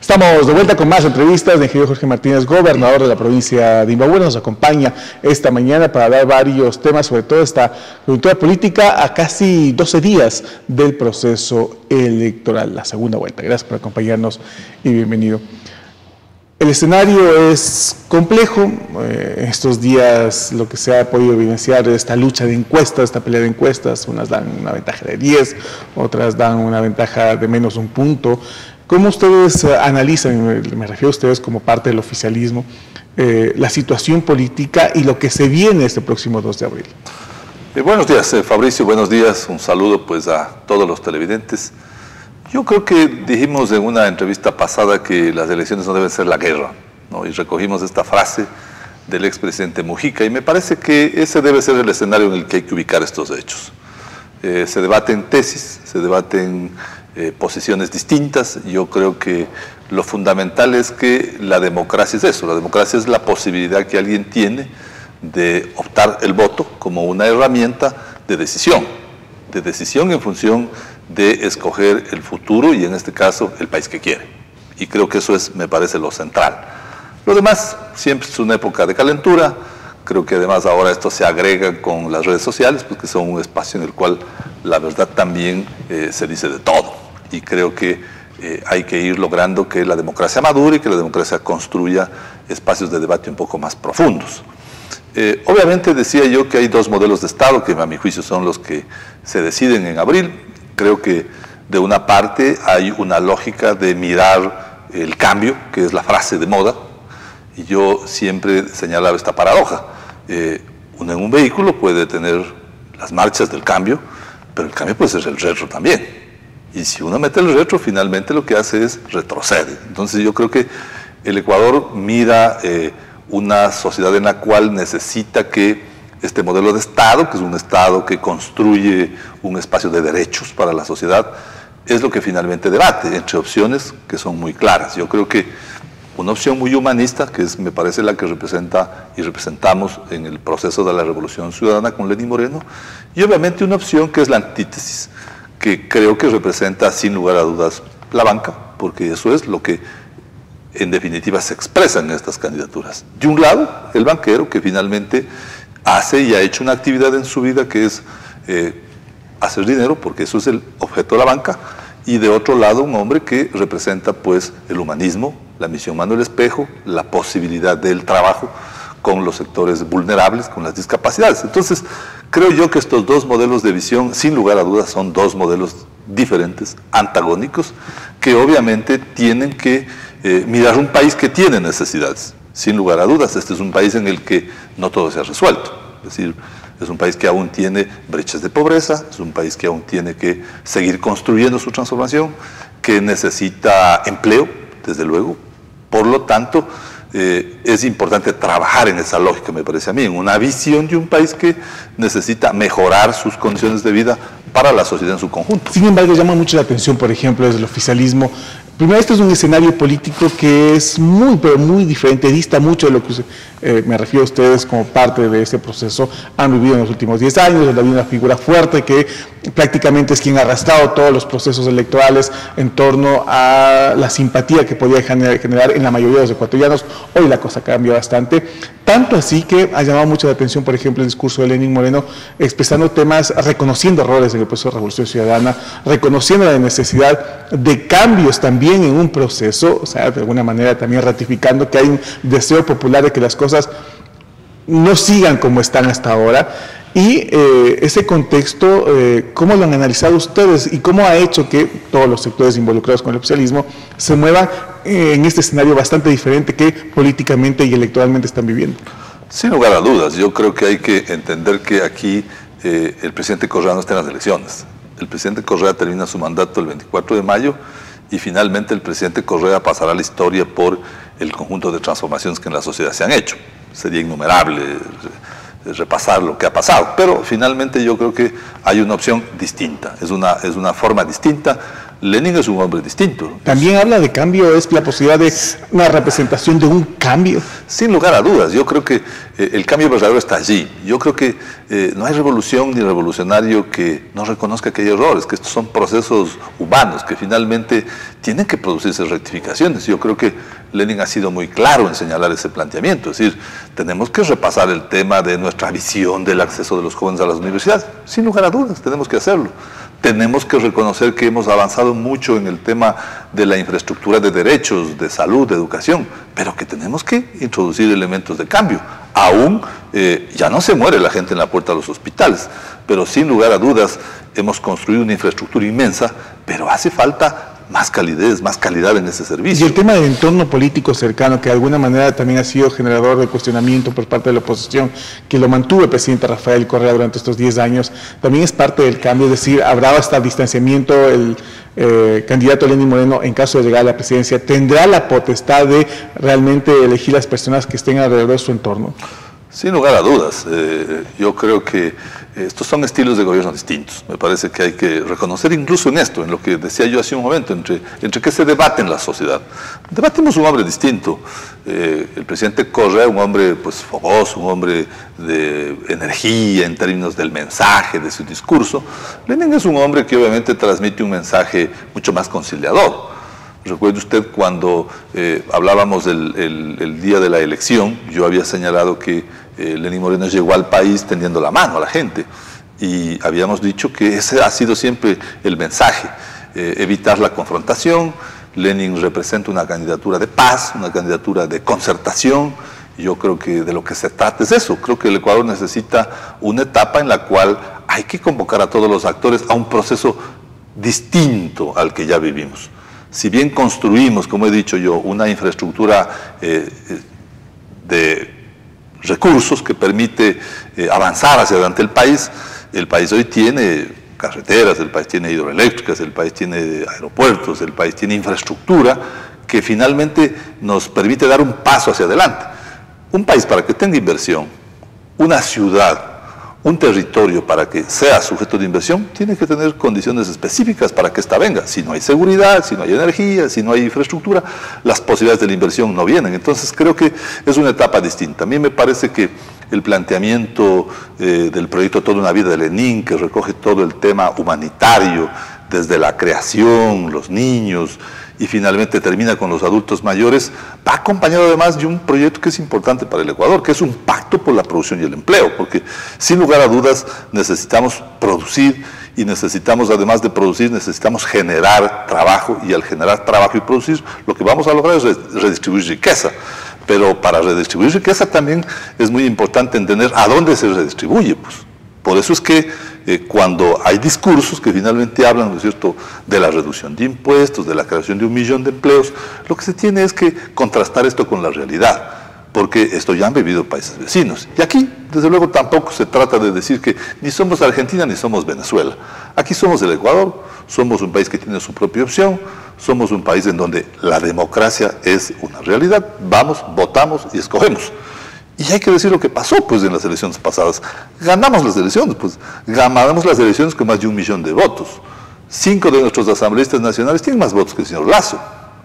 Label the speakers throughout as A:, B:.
A: Estamos de vuelta con más entrevistas de ingeniero Jorge Martínez, gobernador de la provincia de Imbabura. Nos acompaña esta mañana para hablar varios temas, sobre todo esta coyuntura política a casi 12 días del proceso electoral, la segunda vuelta. Gracias por acompañarnos y bienvenido. El escenario es complejo. Estos días lo que se ha podido evidenciar es esta lucha de encuestas, esta pelea de encuestas. Unas dan una ventaja de 10, otras dan una ventaja de menos un punto. ¿Cómo ustedes analizan, me refiero a ustedes como parte del oficialismo, la situación política y lo que se viene este próximo 2 de abril?
B: Buenos días, Fabricio, buenos días. Un saludo pues a todos los televidentes. Yo creo que dijimos en una entrevista pasada que las elecciones no deben ser la guerra, ¿no? Y recogimos esta frase del expresidente Mujica, y me parece que ese debe ser el escenario en el que hay que ubicar estos hechos. Se debaten tesis, se debaten posiciones distintas. Yo creo que lo fundamental es que la democracia es eso, la democracia es la posibilidad que alguien tiene de optar el voto como una herramienta de decisión en función de escoger el futuro y en este caso el país que quiere. Y creo que eso es, me parece, lo central. Lo demás siempre es una época de calentura. Creo que además ahora esto se agrega con las redes sociales, porque son un espacio en el cual la verdad también se dice de todo. Y creo que hay que ir logrando que la democracia madure y que la democracia construya espacios de debate un poco más profundos. Obviamente decía yo que hay dos modelos de Estado que a mi juicio son los que se deciden en abril. Creo que de una parte hay una lógica de mirar el cambio, que es la frase de moda, y yo siempre señalaba esta paradoja. Uno en un vehículo puede tener las marchas del cambio, pero el cambio puede ser el retro también. Y si uno mete el retro, finalmente lo que hace es retrocede. Entonces yo creo que el Ecuador mira una sociedad en la cual necesita que este modelo de Estado, que es un Estado que construye un espacio de derechos para la sociedad, es lo que finalmente debate, entre opciones que son muy claras. Yo creo que una opción muy humanista, que es, me parece, la que representa y representamos en el proceso de la Revolución Ciudadana con Lenín Moreno, y obviamente una opción que es la antítesis, que creo que representa sin lugar a dudas la banca, porque eso es lo que en definitiva se expresa en estas candidaturas. De un lado, el banquero que finalmente hace y ha hecho una actividad en su vida que es hacer dinero, porque eso es el objeto de la banca, y de otro lado un hombre que representa pues el humanismo, la misión Manuel Espejo, la posibilidad del trabajo con los sectores vulnerables, con las discapacidades. Entonces, creo yo que estos dos modelos de visión, sin lugar a dudas, son dos modelos diferentes, antagónicos, que obviamente tienen que mirar un país que tiene necesidades. Sin lugar a dudas, este es un país en el que no todo se ha resuelto. Es decir, es un país que aún tiene brechas de pobreza, es un país que aún tiene que seguir construyendo su transformación, que necesita empleo, desde luego. Por lo tanto, es importante trabajar en esa lógica, me parece a mí, en una visión de un país que necesita mejorar sus condiciones de vida para la sociedad en su conjunto.
A: Sin embargo, llama mucho la atención, por ejemplo, desde el oficialismo. Primero, este es un escenario político que es muy, pero muy diferente, dista mucho de lo que me refiero a ustedes como parte de este proceso, han vivido en los últimos 10 años, donde había una figura fuerte que prácticamente es quien ha arrastrado todos los procesos electorales en torno a la simpatía que podía generar en la mayoría de los ecuatorianos. Hoy la cosa cambia bastante, tanto así que ha llamado mucho la atención, por ejemplo, el discurso de Lenín Moreno, expresando temas, reconociendo errores en el proceso de Revolución Ciudadana, reconociendo la necesidad de cambios también en un proceso, o sea, de alguna manera también ratificando que hay un deseo popular de que las cosas no sigan como están hasta ahora. Y ese contexto, ¿cómo lo han analizado ustedes y cómo ha hecho que todos los sectores involucrados con el oficialismo se muevan en este escenario bastante diferente que políticamente y electoralmente están viviendo?
B: Sin lugar a dudas, yo creo que hay que entender que aquí el presidente Correa no está en las elecciones. El presidente Correa termina su mandato el 24 de mayo y finalmente el presidente Correa pasará a la historia por el conjunto de transformaciones que en la sociedad se han hecho. Sería innumerable repasar lo que ha pasado, pero finalmente yo creo que hay una opción distinta, es una forma distinta. Lenin es un hombre distinto.
A: También habla de cambio, es la posibilidad de una representación de un cambio.
B: Sin lugar a dudas, yo creo que el cambio verdadero está allí. Yo creo que no hay revolución ni revolucionario que no reconozca que hay errores, que estos son procesos humanos, que finalmente tienen que producirse rectificaciones. Yo creo que Lenin ha sido muy claro en señalar ese planteamiento, es decir, tenemos que repasar el tema de nuestra visión del acceso de los jóvenes a las universidades. Sin lugar a dudas, tenemos que hacerlo. Tenemos que reconocer que hemos avanzado mucho en el tema de la infraestructura de derechos, de salud, de educación, pero que tenemos que introducir elementos de cambio. Aún ya no se muere la gente en la puerta de los hospitales, pero sin lugar a dudas hemos construido una infraestructura inmensa, pero hace falta más calidez, más calidad en ese servicio.
A: Y el tema del entorno político cercano, que de alguna manera también ha sido generador de cuestionamiento por parte de la oposición, que lo mantuvo el presidente Rafael Correa durante estos 10 años, también es parte del cambio, es decir, habrá hasta distanciamiento, el candidato Lenín Moreno, en caso de llegar a la presidencia, tendrá la potestad de realmente elegir las personas que estén alrededor de su entorno.
B: Sin lugar a dudas, yo creo que estos son estilos de gobierno distintos. Me parece que hay que reconocer incluso en esto, en lo que decía yo hace un momento, entre qué se debate en la sociedad. Debatimos un hombre distinto. El presidente Correa, un hombre pues fogoso, un hombre de energía en términos del mensaje, de su discurso. Lenin es un hombre que obviamente transmite un mensaje mucho más conciliador. Recuerde usted cuando hablábamos el día de la elección, yo había señalado que Lenín Moreno llegó al país tendiendo la mano a la gente y habíamos dicho que ese ha sido siempre el mensaje, evitar la confrontación. Lenin representa una candidatura de paz, una candidatura de concertación. Yo creo que de lo que se trata es eso. Creo que el Ecuador necesita una etapa en la cual hay que convocar a todos los actores a un proceso distinto al que ya vivimos. Si bien construimos, como he dicho yo, una infraestructura de recursos que permite avanzar hacia adelante el país hoy tiene carreteras, el país tiene hidroeléctricas, el país tiene aeropuertos, el país tiene infraestructura que finalmente nos permite dar un paso hacia adelante. Un país para que tenga inversión, una ciudad, un territorio para que sea sujeto de inversión, tiene que tener condiciones específicas para que ésta venga. Si no hay seguridad, si no hay energía, si no hay infraestructura, las posibilidades de la inversión no vienen. Entonces creo que es una etapa distinta. A mí me parece que el planteamiento del proyecto Toda una vida de Lenin, que recoge todo el tema humanitario, desde la creación, los niños, y finalmente termina con los adultos mayores, va acompañado además de un proyecto que es importante para el Ecuador, que es un pacto por la producción y el empleo, porque sin lugar a dudas necesitamos producir y necesitamos, además de producir, necesitamos generar trabajo, y al generar trabajo y producir, lo que vamos a lograr es redistribuir riqueza. Pero para redistribuir riqueza también es muy importante entender a dónde se redistribuye, pues. Por eso es que cuando hay discursos que finalmente hablan, ¿no es cierto?, de la reducción de impuestos, de la creación de 1 millón de empleos, lo que se tiene es que contrastar esto con la realidad, porque esto ya han vivido países vecinos. Y aquí, desde luego, tampoco se trata de decir que ni somos Argentina ni somos Venezuela. Aquí somos el Ecuador, somos un país que tiene su propia opción, somos un país en donde la democracia es una realidad. Vamos, votamos y escogemos. Y hay que decir lo que pasó pues en las elecciones pasadas. Ganamos las elecciones, pues ganamos las elecciones con más de 1 millón de votos. 5 de nuestros asambleístas nacionales tienen más votos que el señor Lasso.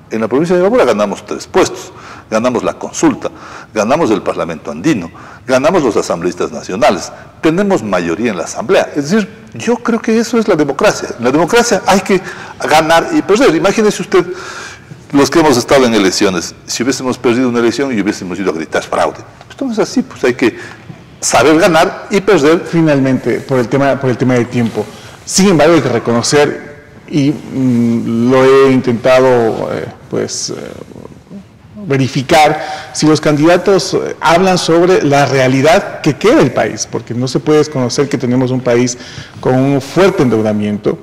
B: En la provincia de Imbabura ganamos 3 puestos. Ganamos la consulta, ganamos el Parlamento andino, ganamos los asambleístas nacionales. Tenemos mayoría en la asamblea. Es decir, yo creo que eso es la democracia. En la democracia hay que ganar y perder. Imagínese usted los que hemos estado en elecciones. Si hubiésemos perdido una elección y hubiésemos ido a gritar fraude. Esto no es así, pues hay que saber ganar y perder.
A: Finalmente, por el tema del tiempo. Sin embargo, hay que reconocer, y lo he intentado verificar, si los candidatos hablan sobre la realidad que queda el país, porque no se puede desconocer que tenemos un país con un fuerte endeudamiento.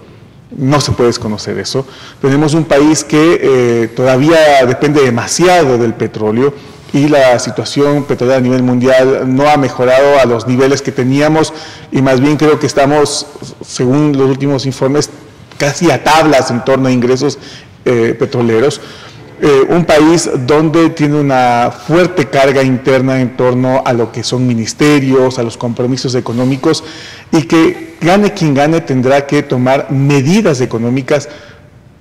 A: No se puede desconocer eso. Tenemos un país que todavía depende demasiado del petróleo, y la situación petrolera a nivel mundial no ha mejorado a los niveles que teníamos, y más bien creo que estamos, según los últimos informes, casi a tablas en torno a ingresos petroleros. Un país donde tiene una fuerte carga interna en torno a lo que son ministerios, a los compromisos económicos, y que gane quien gane tendrá que tomar medidas económicas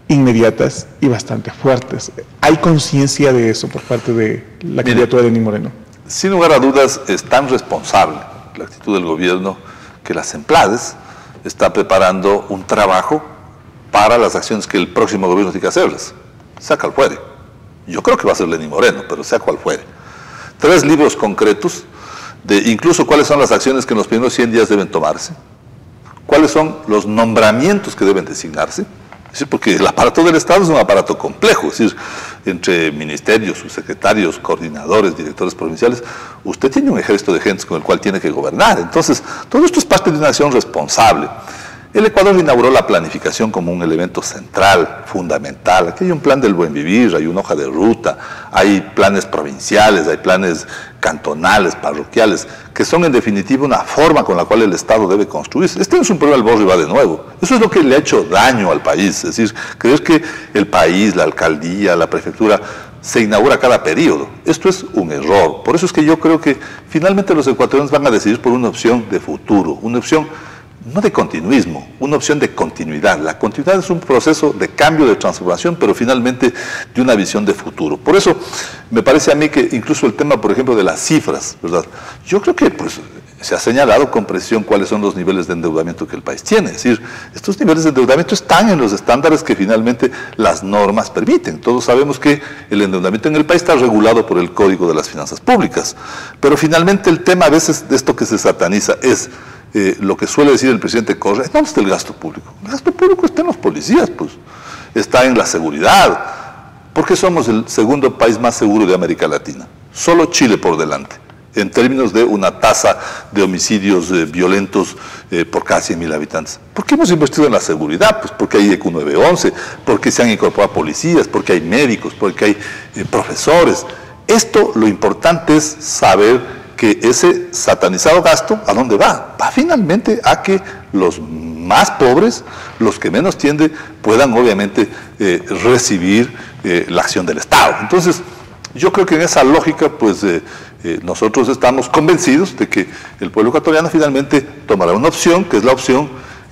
A: inmediatas y bastante fuertes. ¿Hay conciencia de eso por parte de la candidatura de Lenín Moreno?
B: Sin lugar a dudas, es tan responsable la actitud del gobierno que la CEMPLADES está preparando un trabajo para las acciones que el próximo gobierno tiene que hacerlas, sea cual fuere. Yo creo que va a ser Lenín Moreno, pero sea cual fuere. 3 libros concretos de incluso cuáles son las acciones que en los primeros 100 días deben tomarse, cuáles son los nombramientos que deben designarse, es decir, porque el aparato del Estado es un aparato complejo, es decir, entre ministerios, subsecretarios, coordinadores, directores provinciales, usted tiene un ejército de gentes con el cual tiene que gobernar. Entonces, todo esto es parte de una acción responsable. El Ecuador inauguró la planificación como un elemento central, fundamental. Aquí hay un plan del buen vivir, hay una hoja de ruta, hay planes provinciales, hay planes cantonales, parroquiales, que son en definitiva una forma con la cual el Estado debe construirse. Este no es un problema del borro y va de nuevo. Eso es lo que le ha hecho daño al país. Es decir, creer que el país, la alcaldía, la prefectura, se inaugura cada periodo. Esto es un error. Por eso es que yo creo que finalmente los ecuatorianos van a decidir por una opción de futuro, una opción no de continuismo, una opción de continuidad. La continuidad es un proceso de cambio, de transformación, pero finalmente de una visión de futuro. Por eso me parece a mí que incluso el tema, por ejemplo, de las cifras, ¿verdad? Yo creo que pues, se ha señalado con precisión cuáles son los niveles de endeudamiento que el país tiene. Es decir, estos niveles de endeudamiento están en los estándares que finalmente las normas permiten. Todos sabemos que el endeudamiento en el país está regulado por el Código de las Finanzas Públicas, pero finalmente el tema a veces de esto que se sataniza es lo que suele decir el presidente Correa: ¿dónde está el gasto público? El gasto público está en los policías, pues, está en la seguridad. ¿Por qué somos el segundo país más seguro de América Latina? Solo Chile por delante, en términos de una tasa de homicidios violentos por cada 100.000 habitantes. ¿Por qué hemos invertido en la seguridad? Pues porque hay EQ 911, porque se han incorporado policías, porque hay médicos, porque hay profesores. Esto, lo importante es saber que ese satanizado gasto, ¿a dónde va? Va finalmente a que los más pobres, los que menos tienden, puedan obviamente recibir la acción del Estado. Entonces, yo creo que en esa lógica, pues nosotros estamos convencidos de que el pueblo ecuatoriano finalmente tomará una opción, que es la opción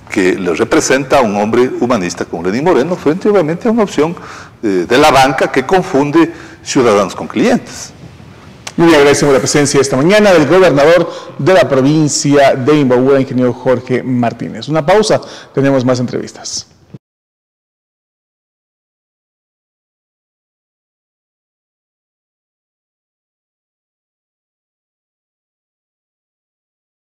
B: que le representa a un hombre humanista como Lenín Moreno, frente obviamente a una opción de la banca que confunde ciudadanos con clientes.
A: Muy bien, agradecemos la presencia esta mañana del gobernador de la provincia de Imbabura, ingeniero Jorge Martínez. Una pausa, tenemos más entrevistas.